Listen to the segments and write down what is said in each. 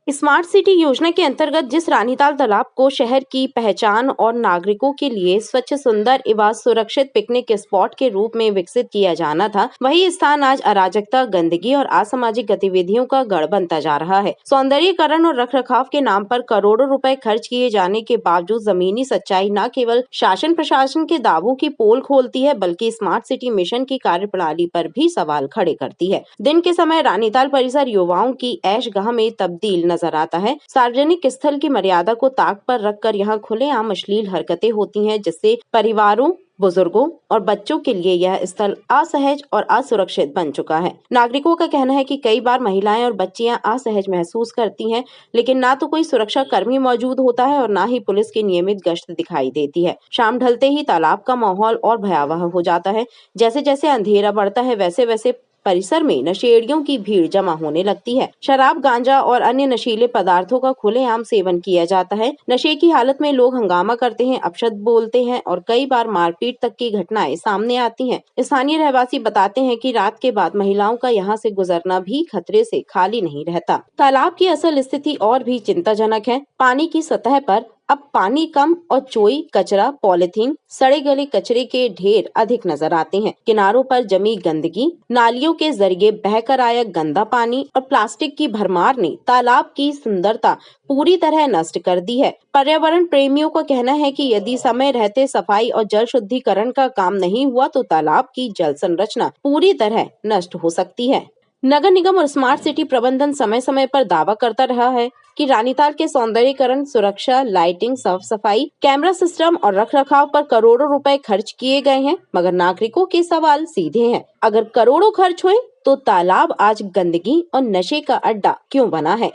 Smart city योजना के अंतर्गत जिस रानीताल तालाब को शहर की पहचान और नागरिकों के लिए स्वच्छ, सुंदर एवं सुरक्षित पिकनिक स्पॉट के रूप में विकसित किया जाना था, वही स्थान आज अराजकता, गंदगी और असामाजिक गतिविधियों का गढ़ बनता जा रहा है। सौंदर्यीकरण और रखरखाव के नाम पर करोड़ों रुपए खर्च किए जाने के बावजूद जमीनी सच्चाई न केवल शासन प्रशासन के दावों की पोल खोलती है, बल्कि स्मार्ट सिटी मिशन की कार्यप्रणाली पर भी सवाल खड़े करती है। दिन के समय रानीताल परिसर युवाओं की ऐशगाह में तब्दील नजर आता है। सार्वजनिक स्थल की मर्यादा को ताक पर रखकर यहाँ खुलेआम अश्लील हरकतें होती हैं, जिससे परिवारों, बुजुर्गों और बच्चों के लिए यह स्थल असहज और असुरक्षित बन चुका है। नागरिकों का कहना है कि कई बार महिलाएं और बच्चियां असहज महसूस करती हैं, लेकिन ना तो कोई सुरक्षा कर्मी मौजूद होता है और ना ही पुलिस की नियमित गश्त दिखाई देती है। शाम ढलते ही तालाब का माहौल और भयावह हो जाता है। जैसे जैसे अंधेरा बढ़ता है, वैसे वैसे परिसर में नशेड़ियों की भीड़ जमा होने लगती है। शराब, गांजा और अन्य नशीले पदार्थों का खुलेआम सेवन किया जाता है। नशे की हालत में लोग हंगामा करते हैं, अपशब्द बोलते हैं और कई बार मारपीट तक की घटनाएं सामने आती हैं। स्थानीय रहवासी बताते हैं कि रात के बाद महिलाओं का यहाँ से गुजरना भी खतरे से खाली नहीं रहता। तालाब की असल स्थिति और भी चिंताजनक है। पानी की सतह पर अब पानी कम और चोई, कचरा, पॉलिथीन, सड़े गले कचरे के ढेर अधिक नजर आते हैं। किनारों पर जमी गंदगी, नालियों के जरिए बहकर आया गंदा पानी और प्लास्टिक की भरमार ने तालाब की सुंदरता पूरी तरह नष्ट कर दी है। पर्यावरण प्रेमियों का कहना है कि यदि समय रहते सफाई और जल शुद्धिकरण का काम नहीं हुआ तो तालाब की जल संरचना पूरी तरह नष्ट हो सकती है। नगर निगम और स्मार्ट सिटी प्रबंधन समय समय पर दावा करता रहा है कि रानीताल के सौंदर्यीकरण, सुरक्षा, लाइटिंग, साफ सफाई, कैमरा सिस्टम और रखरखाव पर करोड़ों रुपए खर्च किए गए हैं, मगर नागरिकों के सवाल सीधे हैं। अगर करोड़ों खर्च हुए तो तालाब आज गंदगी और नशे का अड्डा क्यों बना है?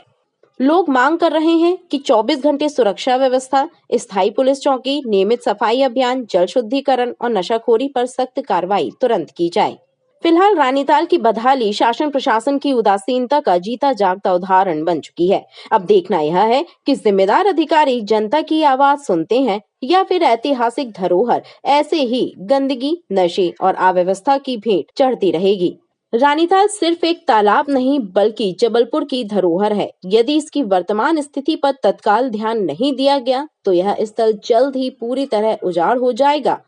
लोग मांग कर रहे हैं कि 24 घंटे सुरक्षा व्यवस्था, स्थायी पुलिस चौकी, नियमित सफाई अभियान, जल शुद्धिकरण और नशाखोरी पर सख्त कार्रवाई तुरंत की जाए। फिलहाल रानीताल की बदहाली शासन प्रशासन की उदासीनता का जीता जागता उदाहरण बन चुकी है। अब देखना यह है कि जिम्मेदार अधिकारी जनता की आवाज सुनते हैं या फिर ऐतिहासिक धरोहर ऐसे ही गंदगी, नशे और अव्यवस्था की भेंट चढ़ती रहेगी। रानीताल सिर्फ एक तालाब नहीं बल्कि जबलपुर की धरोहर है। यदि इसकी वर्तमान स्थिति पर तत्काल ध्यान नहीं दिया गया तो यह स्थल जल्द ही पूरी तरह उजाड़ हो जाएगा।